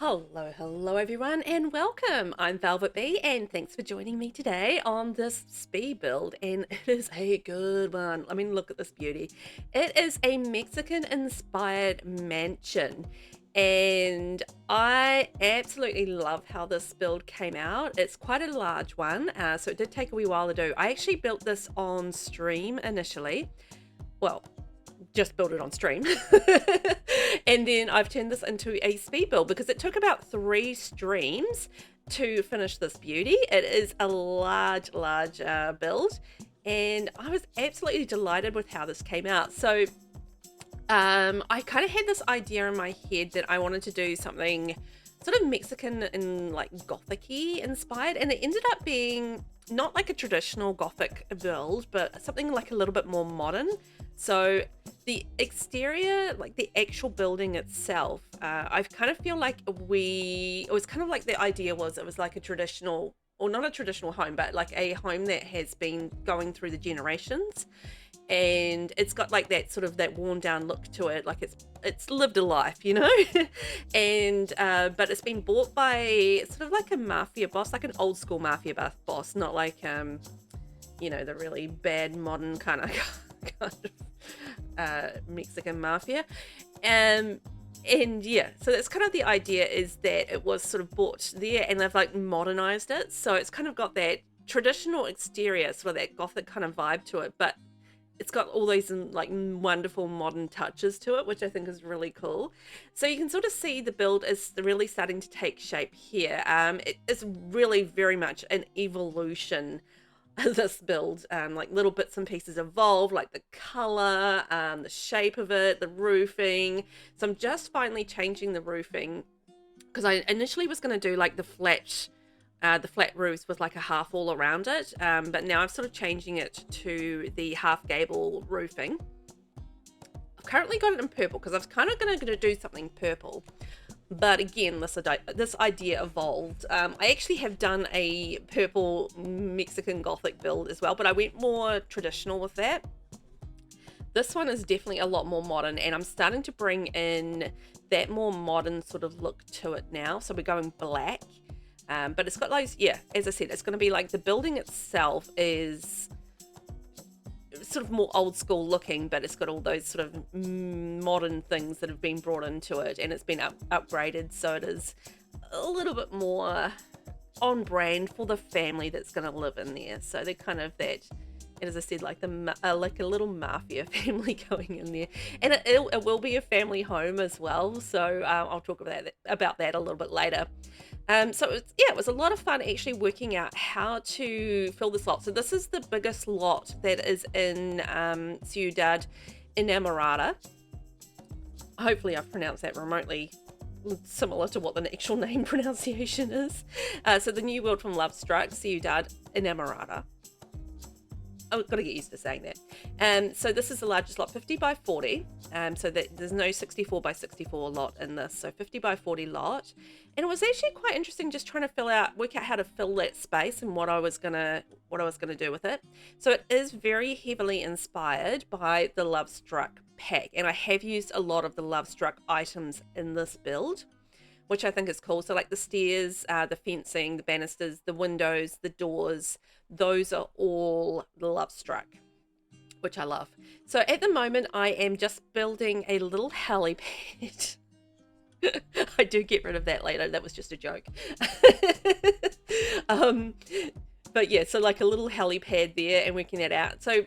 Hello everyone and welcome. I'm VelvettB and thanks for joining me today on this speed build, and it is a good one. I mean, look at this beauty. It is a Mexican inspired mansion and I absolutely love how this build came out. It's quite a large one, so it did take a wee while to do. I actually built this on stream initially. Well, just build it on stream. And then I've turned this into a speed build because it took about 3 streams to finish this beauty. It is a large build and I was absolutely delighted with how this came out. So I kind of had this idea in my head that I wanted to do something sort of Mexican and like gothic-y inspired, and it ended up being not like a traditional gothic build but something like a little bit more modern. So the exterior, like the actual building itself, I kind of feel like it was kind of like the idea was it was like a traditional, or not a traditional home, but like a home that has been going through the generations, and it's got like that sort of that worn down look to it, like it's lived a life, you know. And but it's been bought by sort of like a mafia boss, like an old school mafia boss, not like you know, the really bad modern kind of Mexican mafia. And yeah, so that's kind of the idea, is that it was sort of bought there and they've like modernized it, so it's kind of got that traditional exterior, sort of that gothic kind of vibe to it, but it's got all these like wonderful modern touches to it, which I think is really cool. So you can sort of see the build is really starting to take shape here. It is really very much an evolution, this build. Like little bits and pieces evolve, like the color, the shape of it, the roofing. So I'm just finally changing the roofing, because I initially was going to do like the flat roofs with like a half all around it, but now I'm sort of changing it to the half gable roofing. I've currently got it in purple because I was kind of going to do something purple, but again, this idea evolved. I actually have done a purple Mexican Gothic build as well, but I went more traditional with that. This one is definitely a lot more modern, and I'm starting to bring in that more modern sort of look to it now. So we're going black, but it's got those, yeah, as I said, it's going to be like the building itself is sort of more old school looking, but it's got all those sort of modern things that have been brought into it, and it's been upgraded, so it is a little bit more on brand for the family that's going to live in there. So they're kind of that, and as I said, like like a little mafia family going in there, and it will be a family home as well. So I'll talk about that a little bit later. So it was a lot of fun actually working out how to fill this lot. So this is the biggest lot that is in Ciudad Enamorada. Hopefully I've pronounced that remotely similar to what the actual name pronunciation is. So the new world from Lovestruck, Ciudad Enamorada. I've got to get used to saying that. So this is the largest lot, 50 by 40. So that there's no 64 by 64 lot in this, so 50 by 40 lot. And it was actually quite interesting just trying to work out how to fill that space and what I was gonna do with it. So it is very heavily inspired by the Lovestruck pack, and I have used a lot of the Lovestruck items in this build, which I think is cool. So like the stairs, the fencing, the banisters, the windows, the doors, those are all the Lovestruck, which I love. So at the moment I am just building a little helipad. I do get rid of that later, that was just a joke. But yeah, so like a little helipad there and working that out. So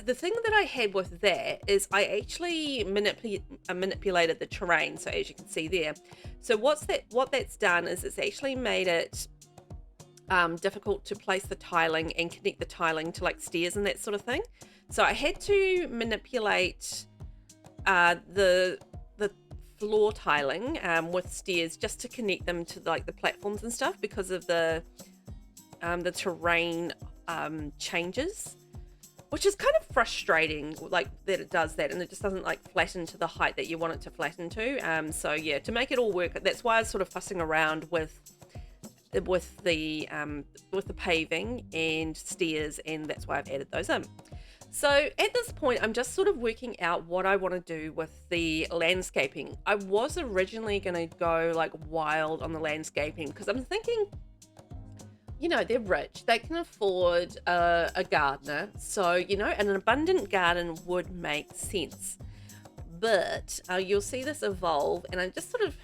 the thing that I had with that is I actually manipulated the terrain, so as you can see there. So what that's done is it's actually made it difficult to place the tiling and connect the tiling to like stairs and that sort of thing. So I had to manipulate the floor tiling with stairs just to connect them to like the platforms and stuff, because of the terrain changes, which is kind of frustrating, like that it does that and it just doesn't like flatten to the height that you want it to flatten to. So yeah, to make it all work, that's why I was sort of fussing around with the paving and stairs, and that's why I've added those in. So at this point, I'm just sort of working out what I want to do with the landscaping. I was originally going to go like wild on the landscaping because I'm thinking, you know, they're rich, they can afford a gardener. So, you know, an abundant garden would make sense. But you'll see this evolve, and I'm just sort of,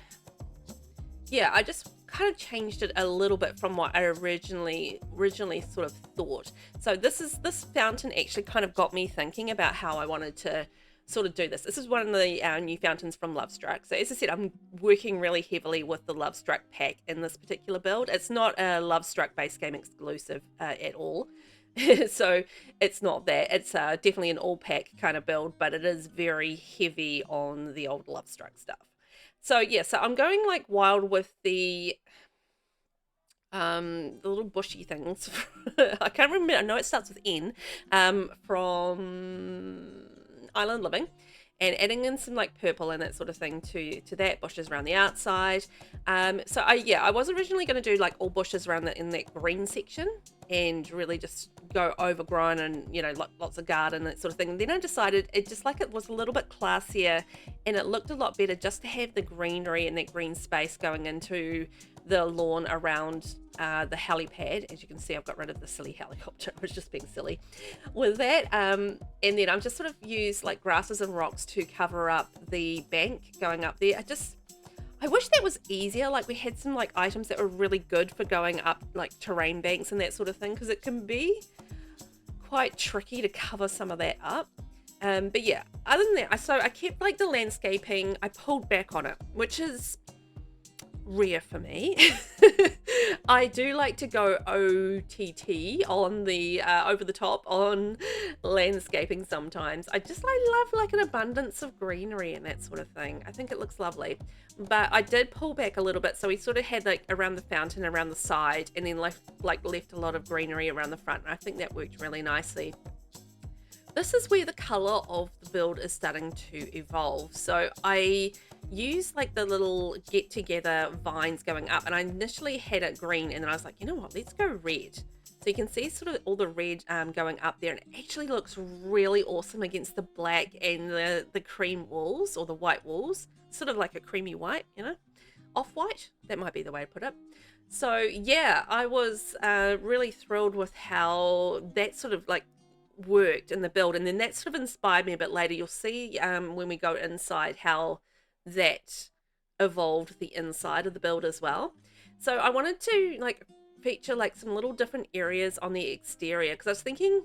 yeah, I just kind of changed it a little bit from what I originally sort of thought. So this fountain actually kind of got me thinking about how I wanted to sort of do this. This is one of the new fountains from Lovestruck. So as I said, I'm working really heavily with the Lovestruck pack in this particular build. It's not a Lovestruck base game exclusive at all. So it's not that. It's definitely an all pack kind of build, but it is very heavy on the old Lovestruck stuff. So yeah, so I'm going like wild with the little bushy things. I can't remember. I know it starts with N, from Island Living, and adding in some like purple and that sort of thing to that, bushes around the outside. So I was originally going to do like all bushes around in that green section and really just go overgrown and, you know, lots of garden and that sort of thing. And then I decided it was a little bit classier and it looked a lot better just to have the greenery and that green space going into the lawn around the helipad. As you can see, I've got rid of the silly helicopter. I was just being silly with that. And then I've just sort of used like grasses and rocks to cover up the bank going up there. I wish that was easier. Like we had some like items that were really good for going up like terrain banks and that sort of thing, because it can be quite tricky to cover some of that up. But yeah, other than that, I kept like the landscaping. I pulled back on it, which is rare for me. I do like to go OTT on the over the top on landscaping sometimes. I love like an abundance of greenery and that sort of thing. I think it looks lovely, but I did pull back a little bit, so we sort of had like around the fountain, around the side, and then left a lot of greenery around the front, and I think that worked really nicely. This is where the color of the build is starting to evolve. So I use like the little get together vines going up, and I initially had it green, and then I was like, you know what, let's go red. So you can see sort of all the red going up there, and it actually looks really awesome against the black and the cream walls, or the white walls, sort of like a creamy white, you know, off-white. That might be the way to put it. So yeah, I was really thrilled with how that sort of like worked in the build, and then that sort of inspired me a bit later. You'll see when we go inside how that evolved the inside of the build as well. So I wanted to like feature like some little different areas on the exterior, because I was thinking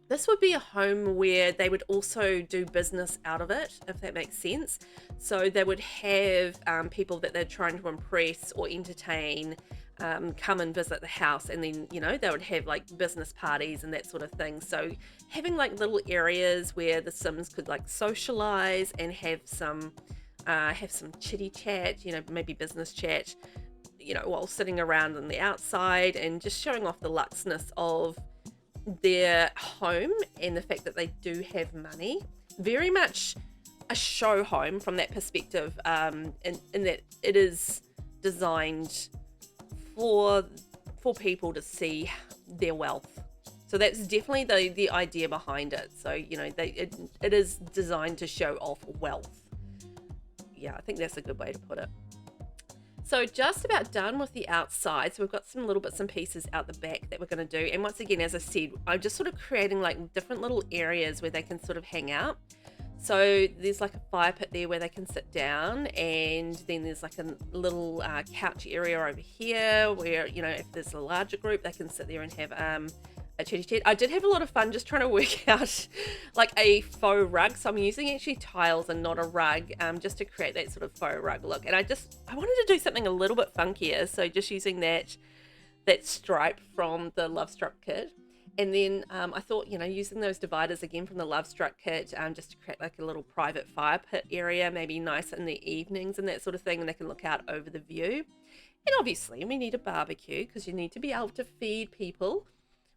this would be a home where they would also do business out of it, if that makes sense. So they would have people that they're trying to impress or entertain come and visit the house, and then, you know, they would have like business parties and that sort of thing. So having like little areas where the Sims could like socialize and have some chitty chat, you know, maybe business chat, you know, while sitting around on the outside, and just showing off the luxness of their home and the fact that they do have money. Very much a show home from that perspective, in that it is designed for people to see their wealth. So that's definitely the idea behind it. So, you know, it is designed to show off wealth. Yeah, I think that's a good way to put it. So just about done with the outside. So we've got some little bits and pieces out the back that we're going to do. And once again, as I said, I'm just sort of creating like different little areas where they can sort of hang out. So there's like a fire pit there where they can sit down, and then there's like a little couch area over here where, you know, if there's a larger group, they can sit there and have a chitty chat. I did have a lot of fun just trying to work out like a faux rug. So I'm using actually tiles and not a rug, just to create that sort of faux rug look. And I wanted to do something a little bit funkier. So just using that stripe from the Lovestruck kit. And then I thought, you know, using those dividers again from the Lovestruck kit, just to create like a little private fire pit area, maybe nice in the evenings and that sort of thing, and they can look out over the view. And obviously we need a barbecue, because you need to be able to feed people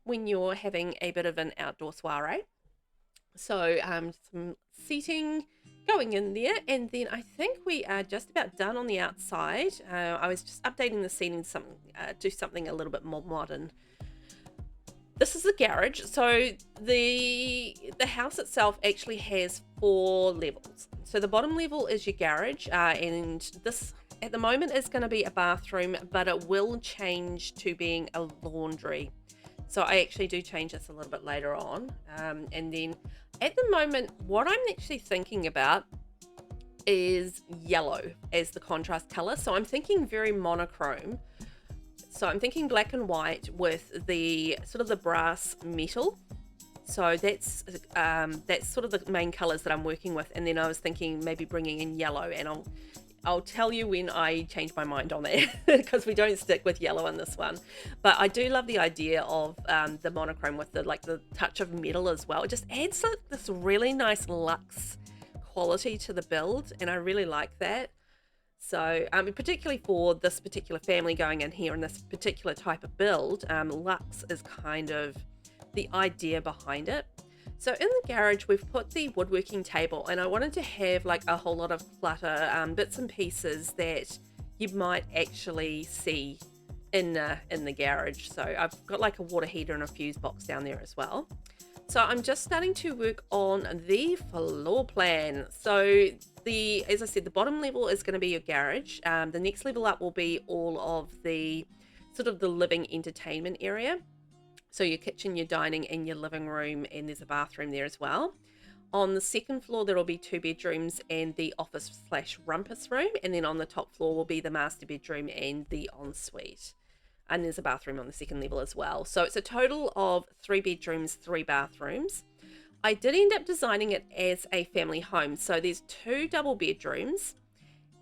when you're having a bit of an outdoor soiree. So some seating going in there, and then I think we are just about done on the outside. I was just updating the seating to do something a little bit more modern. This is the garage. So the house itself actually has 4 levels. So the bottom level is your garage, and this at the moment is going to be a bathroom, but it will change to being a laundry. So I actually do change this a little bit later on. And then at the moment, what I'm actually thinking about is yellow as the contrast color. So I'm thinking very monochrome. So I'm thinking black and white with the sort of the brass metal. So that's sort of the main colors that I'm working with. And then I was thinking maybe bringing in yellow, and I'll tell you when I change my mind on that, because we don't stick with yellow in this one. But I do love the idea of the monochrome with the touch of metal as well. It just adds this really nice luxe quality to the build, and I really like that. So particularly for this particular family going in here and this particular type of build, luxe is kind of the idea behind it. So in the garage, we've put the woodworking table, and I wanted to have like a whole lot of clutter, bits and pieces that you might actually see in the garage. So I've got like a water heater and a fuse box down there as well. So I'm just starting to work on the floor plan. So as I said, the bottom level is going to be your garage. The next level up will be all of the sort of the living entertainment area. So your kitchen, your dining, and your living room, and there's a bathroom there as well. On the second floor, there will be 2 bedrooms and the office/rumpus room. And then on the top floor will be the master bedroom and the ensuite. And there's a bathroom on the second level as well. So it's a total of 3 bedrooms, 3 bathrooms. I did end up designing it as a family home. So there's 2 double bedrooms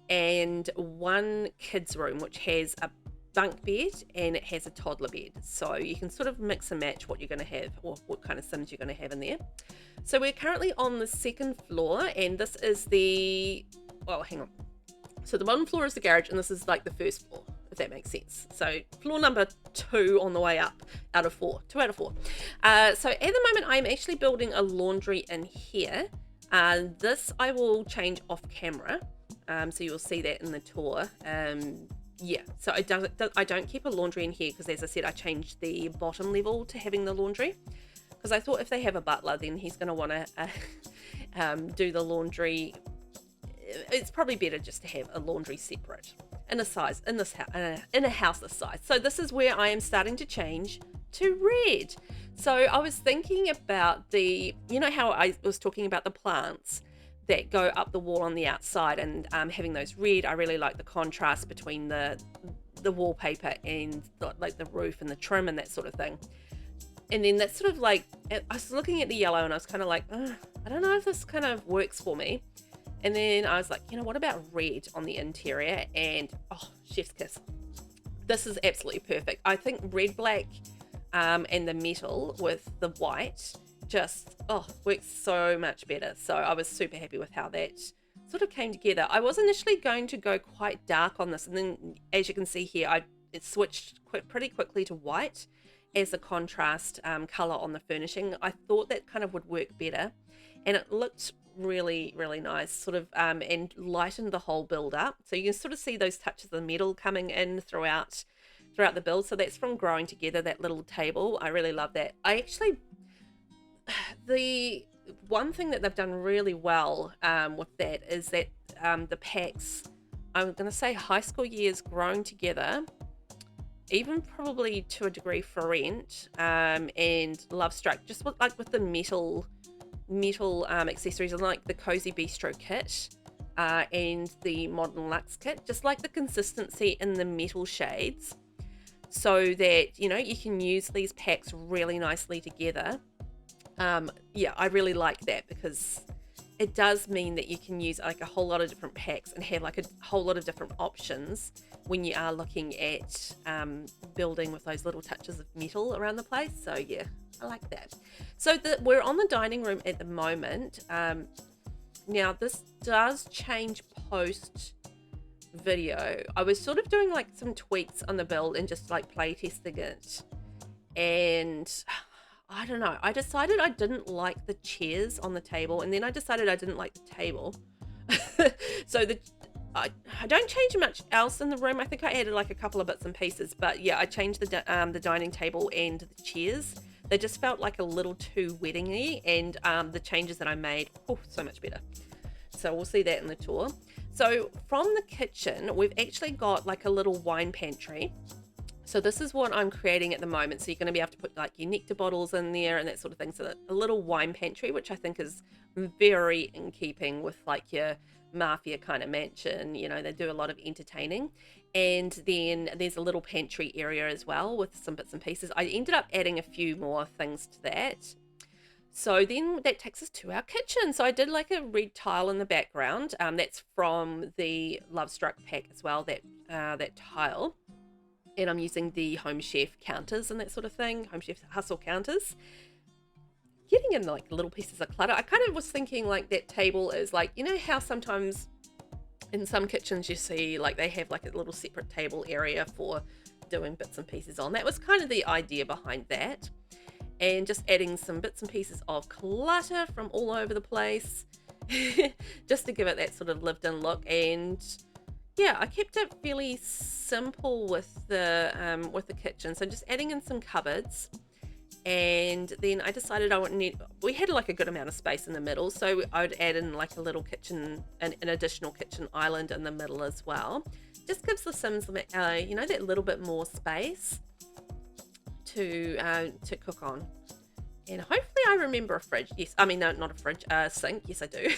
and 1 kids room, which has a bunk bed and it has a toddler bed. So you can sort of mix and match what you're going to have, or what kind of sims you're going to have in there. So we're currently on the second floor, and this is hang on. So the bottom floor is the garage, and this is like the first floor, if that makes sense. So floor number 2 on the way up out of 4, 2 out of 4. So at the moment, I'm actually building a laundry in here. This I will change off camera. So you'll see that in the tour. Yeah, so I don't keep a laundry in here because, as I said, I changed the bottom level to having the laundry, because I thought if they have a butler, then he's going to want to do the laundry. It's probably better just to have a laundry separate in a house this size. So this is where I am starting to change to red. So I was thinking about how I was talking about the plants that go up the wall on the outside, and having those red. I really like the contrast between the wallpaper and the roof and the trim and that sort of thing. And then that's sort of like, I was looking at the yellow and I was kind of like, I don't know if this kind of works for me. And then I was like, what about red on the interior? And chef's kiss. This is absolutely perfect. I think red, black, and the metal with the white just works so much better. So I was super happy with how that sort of came together. I was initially going to go quite dark on this, and then as you can see here, it switched pretty quickly to white as a contrast color on the furnishing. I thought that kind of would work better, and it looked really, really nice, sort of, and lightened the whole build up. So you can sort of see those touches of metal coming in throughout the build. So that's from growing together, that little table. I really love that. The one thing that they've done really well with that is that the packs, I'm going to say high school years growing together, even probably to a degree Rent, and Lovestruck, just with the metal accessories, and like the Cozy Bistro kit and the Modern Luxe kit, just like the consistency in the metal shades, so that you can use these packs really nicely together. I really like that, because it does mean that you can use like a whole lot of different packs and have like a whole lot of different options when you are looking at building with those little touches of metal around the place. So yeah, I like that. So we're on the dining room at the moment. Now this does change post video. I was sort of doing like some tweaks on the build and just like play testing it, and I don't know, I decided I didn't like the chairs on the table, and then I decided I didn't like the table. So I don't change much else in the room. I think I added like a couple of bits and pieces, but yeah, I changed the dining table and the chairs. They just felt like a little too weddingy, and the changes that I made, oh, so much better. So we'll see that in the tour. So from the kitchen, we've actually got like a little wine pantry. So this is what I'm creating at the moment. So you're going to be able to put like your nectar bottles in there and that sort of thing. So a little wine pantry, which I think is very in keeping with like your mafia kind of mansion. You know, they do a lot of entertaining. And then there's a little pantry area as well with some bits and pieces. I ended up adding a few more things to that. So then that takes us to our kitchen. So I did like a red tile in the background. That's from the Lovestruck pack as well, that tile. And I'm using the Home Chef counters and that sort of thing, Home Chef Hustle counters. Getting in like little pieces of clutter. I kind of was thinking like that table is like, you know how sometimes in some kitchens you see like they have like a little separate table area for doing bits and pieces on. That was kind of the idea behind that. And just adding some bits and pieces of clutter from all over the place just to give it that sort of lived in look. And yeah, I kept it fairly simple with the kitchen. So just adding in some cupboards, and then I decided we had like a good amount of space in the middle, so I would add in like a little kitchen, an additional kitchen island in the middle as well. Just gives the Sims, you know, that little bit more space to cook on. And hopefully I remember a fridge. Yes, I mean, no, not a fridge, a sink. Yes, I do.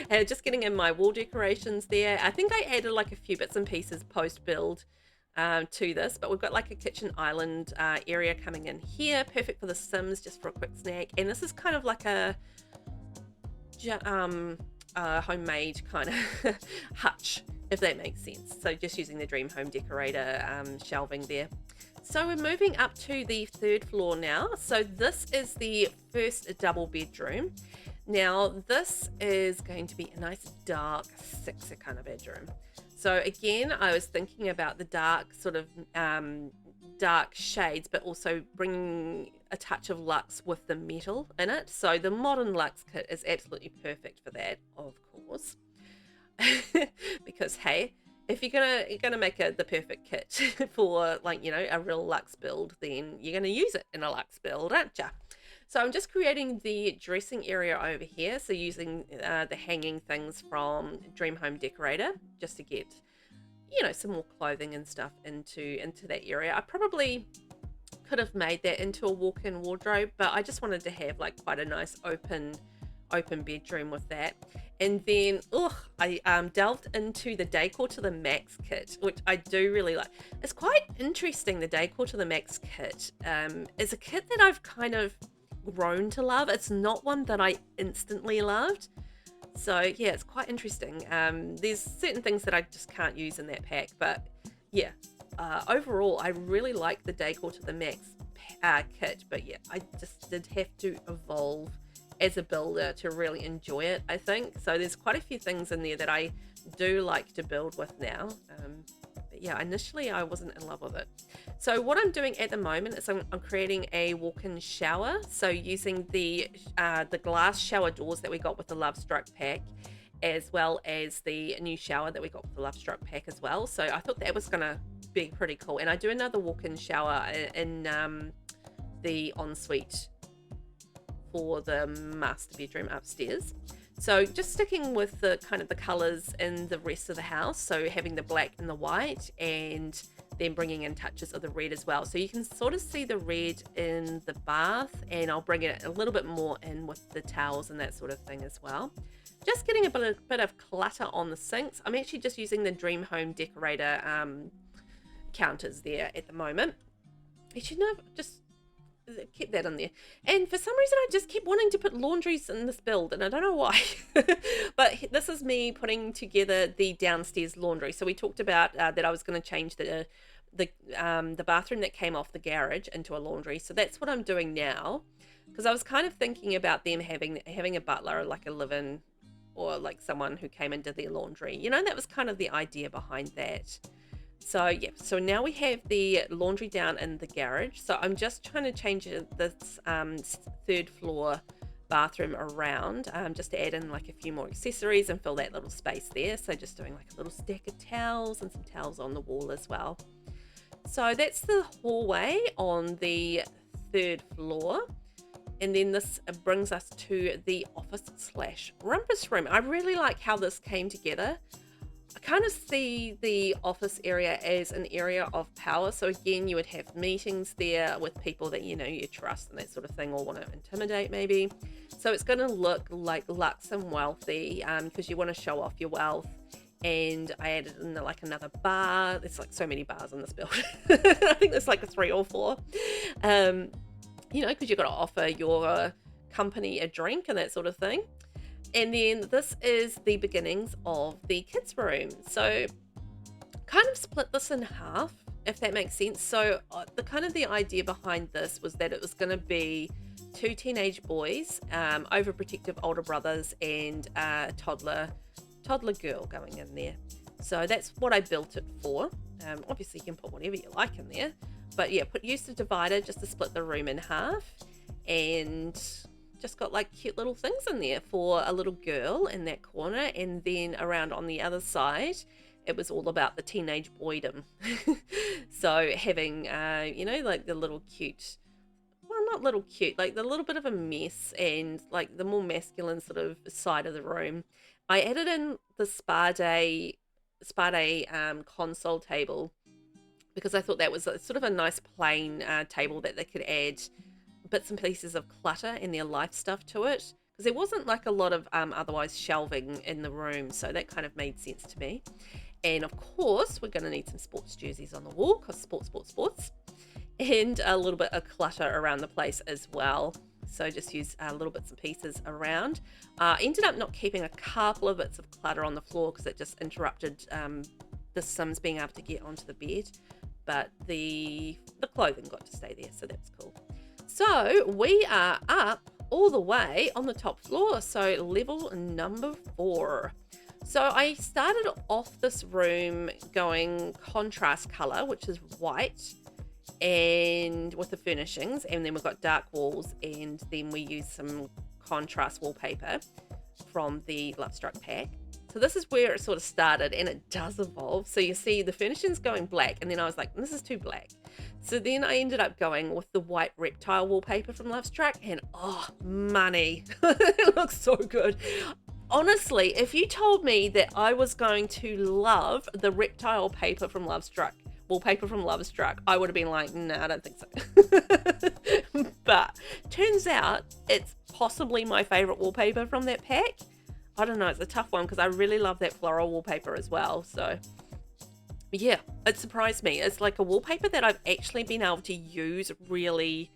And just getting in my wall decorations there. I think I added like a few bits and pieces post-build to this, but we've got like a kitchen island area coming in here. Perfect for the Sims, just for a quick snack. And this is kind of like a homemade kind of hutch, if that makes sense. So just using the Dream Home Decorator shelving there. So we're moving up to the third floor now. So this is the first double bedroom. Now this is going to be a nice dark, sexy kind of bedroom. So again, I was thinking about the dark sort of dark shades, but also bringing a touch of luxe with the metal in it. So the modern luxe kit is absolutely perfect for that, of course. Because hey, if you're gonna make the perfect kit for like, you know, a real luxe build, then you're gonna use it in a luxe build, aren't ya? So I'm just creating the dressing area over here. So using the hanging things from Dream Home Decorator, just to get, you know, some more clothing and stuff into that area. I probably could have made that into a walk-in wardrobe, but I just wanted to have like quite a nice open bedroom with that. And then I delved into the Decor to the Max kit, which I do really like. It's quite interesting. The Decor to the Max kit is a kit that I've kind of grown to love. It's not one that I instantly loved, so yeah, it's quite interesting. There's certain things that I just can't use in that pack, but yeah, overall I really like the Decor to the Max kit. But yeah, I just did have to evolve as a builder to really enjoy it, I think. So there's quite a few things in there that I do like to build with now. But yeah, initially I wasn't in love with it. So what I'm doing at the moment is I'm creating a walk-in shower. So using the glass shower doors that we got with the Lovestruck pack, as well as the new shower that we got with the Lovestruck pack as well. So I thought that was gonna be pretty cool. And I do another walk-in shower in the ensuite for the master bedroom upstairs. So just sticking with the kind of the colors in the rest of the house, so having the black and the white, and then bringing in touches of the red as well. So you can sort of see the red in the bath, and I'll bring it a little bit more in with the towels and that sort of thing as well. Just getting a bit of clutter on the sinks. I'm actually just using the Dream Home Decorator counters there at the moment. You should know, just keep that in there. And for some reason I just keep wanting to put laundries in this build, and I don't know why. But this is me putting together the downstairs laundry. So we talked about that I was going to change the bathroom that came off the garage into a laundry. So that's what I'm doing now, because I was kind of thinking about them having a butler, like a live-in, or like someone who came and did their laundry. You know, that was kind of the idea behind that. So yeah, so now we have the laundry down in the garage. So I'm just trying to change this third floor bathroom around, just to add in like a few more accessories and fill that little space there. So just doing like a little stack of towels and some towels on the wall as well. So that's the hallway on the 3rd floor. And then this brings us to the office / rumpus room. I really like how this came together. I kind of see the office area as an area of power. So again, you would have meetings there with people that, you know, you trust and that sort of thing, or want to intimidate maybe. So it's going to look like luxe and wealthy, because you want to show off your wealth. And I added in like another bar. There's like so many bars in this building. I think there's like 3 or 4. You know, because you've got to offer your company a drink and that sort of thing. And then this is the beginnings of the kids' room. So kind of split this in half, if that makes sense. So the idea behind this was that it was going to be 2 teenage boys, overprotective older brothers, and a toddler girl going in there. So that's what I built it for. Obviously you can put whatever you like in there, but yeah, used a divider just to split the room in half, and just got like cute little things in there for a little girl in that corner. And then around on the other side, it was all about the teenage boydom. So having, you know, like the little cute, well, not little cute, like the little bit of a mess, and like the more masculine sort of side of the room. I added in the spa day console table, because I thought that was sort of a nice plain table that they could add bits and pieces of clutter and their life stuff to it, because there wasn't like a lot of otherwise shelving in the room, so that kind of made sense to me. And of course we're going to need some sports jerseys on the wall, because sports, and a little bit of clutter around the place as well. So just use little bits and pieces around. Ended up not keeping a couple of bits of clutter on the floor because it just interrupted the Sims being able to get onto the bed, but the clothing got to stay there, so that's cool. So we are up all the way on the top floor, so level number 4. So I started off this room going contrast color, which is white, and with the furnishings, and then we've got dark walls, and then we use some contrast wallpaper from the Lovestruck pack. So this is where it sort of started, and it does evolve. So you see the furnishings going black, and then I was like, this is too black. So then I ended up going with the white reptile wallpaper from Lovestruck, and oh, money. It looks so good. Honestly, if you told me that I was going to love the reptile paper from Lovestruck, wallpaper from Lovestruck, I would have been like, nah, I don't think so. But turns out it's possibly my favorite wallpaper from that pack. I don't know, it's a tough one because I really love that floral wallpaper as well. So yeah, it surprised me. It's like a wallpaper that I've actually been able to use really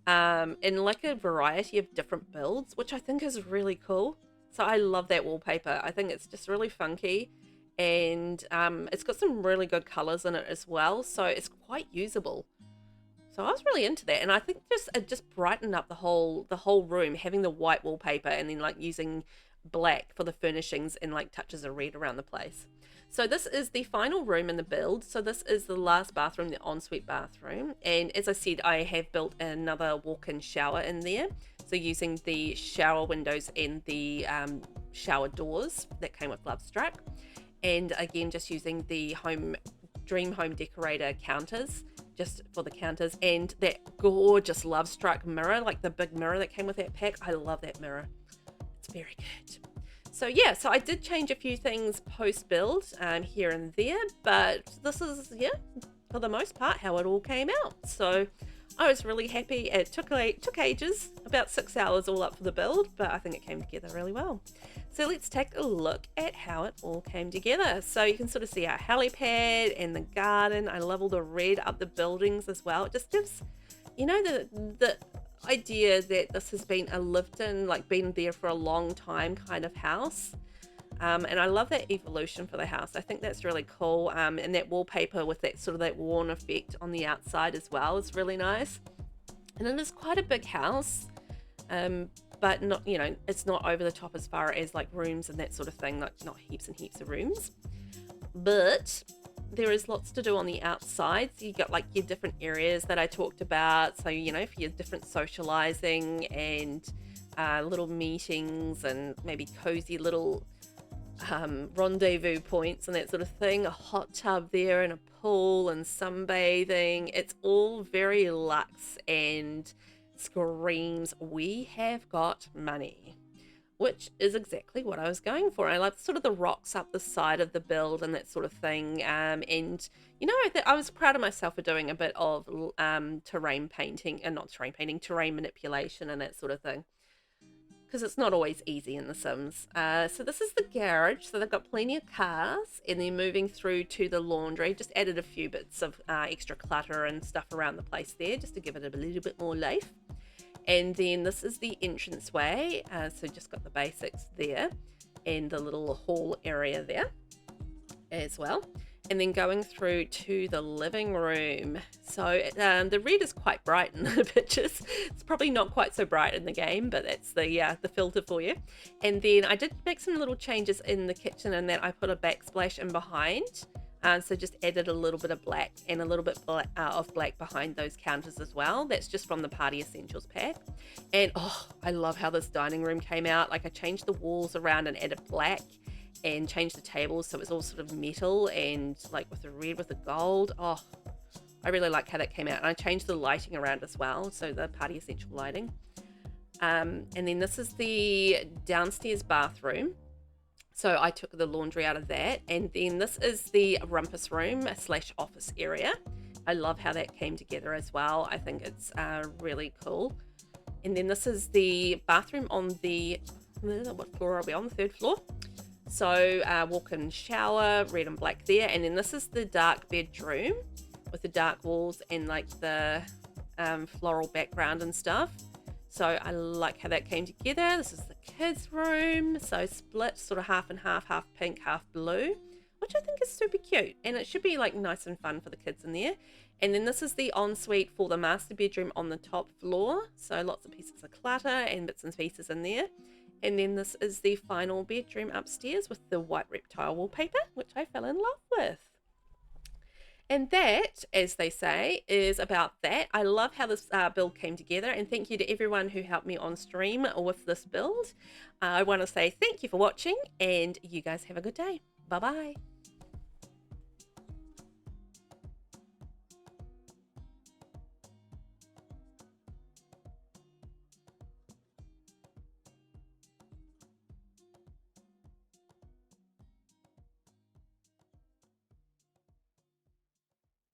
in like a variety of different builds, which I think is really cool. So I love that wallpaper. I think it's just really funky, and it's got some really good colors in it as well, so it's quite usable. So I was really into that, and I think it just brightened up the whole room, having the white wallpaper and then like using black for the furnishings and like touches of red around the place. So this is the final room in the build. So this is the last bathroom, the ensuite bathroom, and as I said, I have built another walk-in shower in there, so using the shower windows and the shower doors that came with Lovestruck, and again just using the Dream Home Decorator counters just for the counters, and that gorgeous Lovestruck mirror, like the big mirror that came with that pack. I love that mirror. It's very good. So yeah, so I did change a few things post build here and there, but this is, yeah, for the most part how it all came out. So I was really happy. It took ages, about 6 hours all up for the build, but I think it came together really well. So let's take a look at how it all came together. So you can sort of see our helipad and the garden. I love all the red up the buildings as well. It just gives, you know, the idea that this has been a lived-in, like been there for a long time kind of house. And I love that evolution for the house. I think that's really cool. And that wallpaper with that sort of that worn effect on the outside as well is really nice. And it is quite a big house, but not, you know, it's not over the top as far as like rooms and that sort of thing, like not heaps and heaps of rooms. But there is lots to do on the outside. So you got like your different areas that I talked about. So, you know, for your different socializing and little meetings and maybe cozy little rendezvous points and that sort of thing. A hot tub there and a pool and sunbathing. It's all very luxe and screams, we have got money, which is exactly what I was going for. I like sort of the rocks up the side of the build and that sort of thing. And, you know, I was proud of myself for doing a bit of terrain painting, and not terrain painting, terrain manipulation and that sort of thing, because it's not always easy in The Sims. So this is the garage. So they've got plenty of cars, and then moving through to the laundry. Just added a few bits of extra clutter and stuff around the place there, just to give it a little bit more life. And then this is the entranceway. So just got the basics there, and the little hall area there as well. And then going through to the living room. So the red is quite bright in the pictures. It's probably not quite so bright in the game, but that's the filter for you. And then I did make some little changes in the kitchen, in that I put a backsplash in behind. So just added a little bit of black and a little bit of black behind those counters as well. That's just from the Party Essentials pack. And oh, I love how this dining room came out. Like, I changed the walls around and added black, and changed the tables so it was all sort of metal and like with the red with the gold. Oh, I really like how that came out. And I changed the lighting around as well, so the Party Essential lighting. And then this is the downstairs bathroom. So I took the laundry out of that. And then this is the rumpus room / office area. I love how that came together as well. I think it's really cool. And then this is the bathroom on the, what floor are we on? The 3rd floor. So walk-in shower, red and black there. And then this is the dark bedroom with the dark walls and like the floral background and stuff. So I like how that came together. This is the kids' room. So split, sort of half and half pink, half blue, which I think is super cute. And it should be like nice and fun for the kids in there. And then this is the ensuite for the master bedroom on the top floor. So lots of pieces of clutter and bits and pieces in there. And then this is the final bedroom upstairs with the white reptile wallpaper, which I fell in love with. And that, as they say, is about that. I love how this build came together, and thank you to everyone who helped me on stream with this build. I want to say thank you for watching, and you guys have a good day. Bye-bye.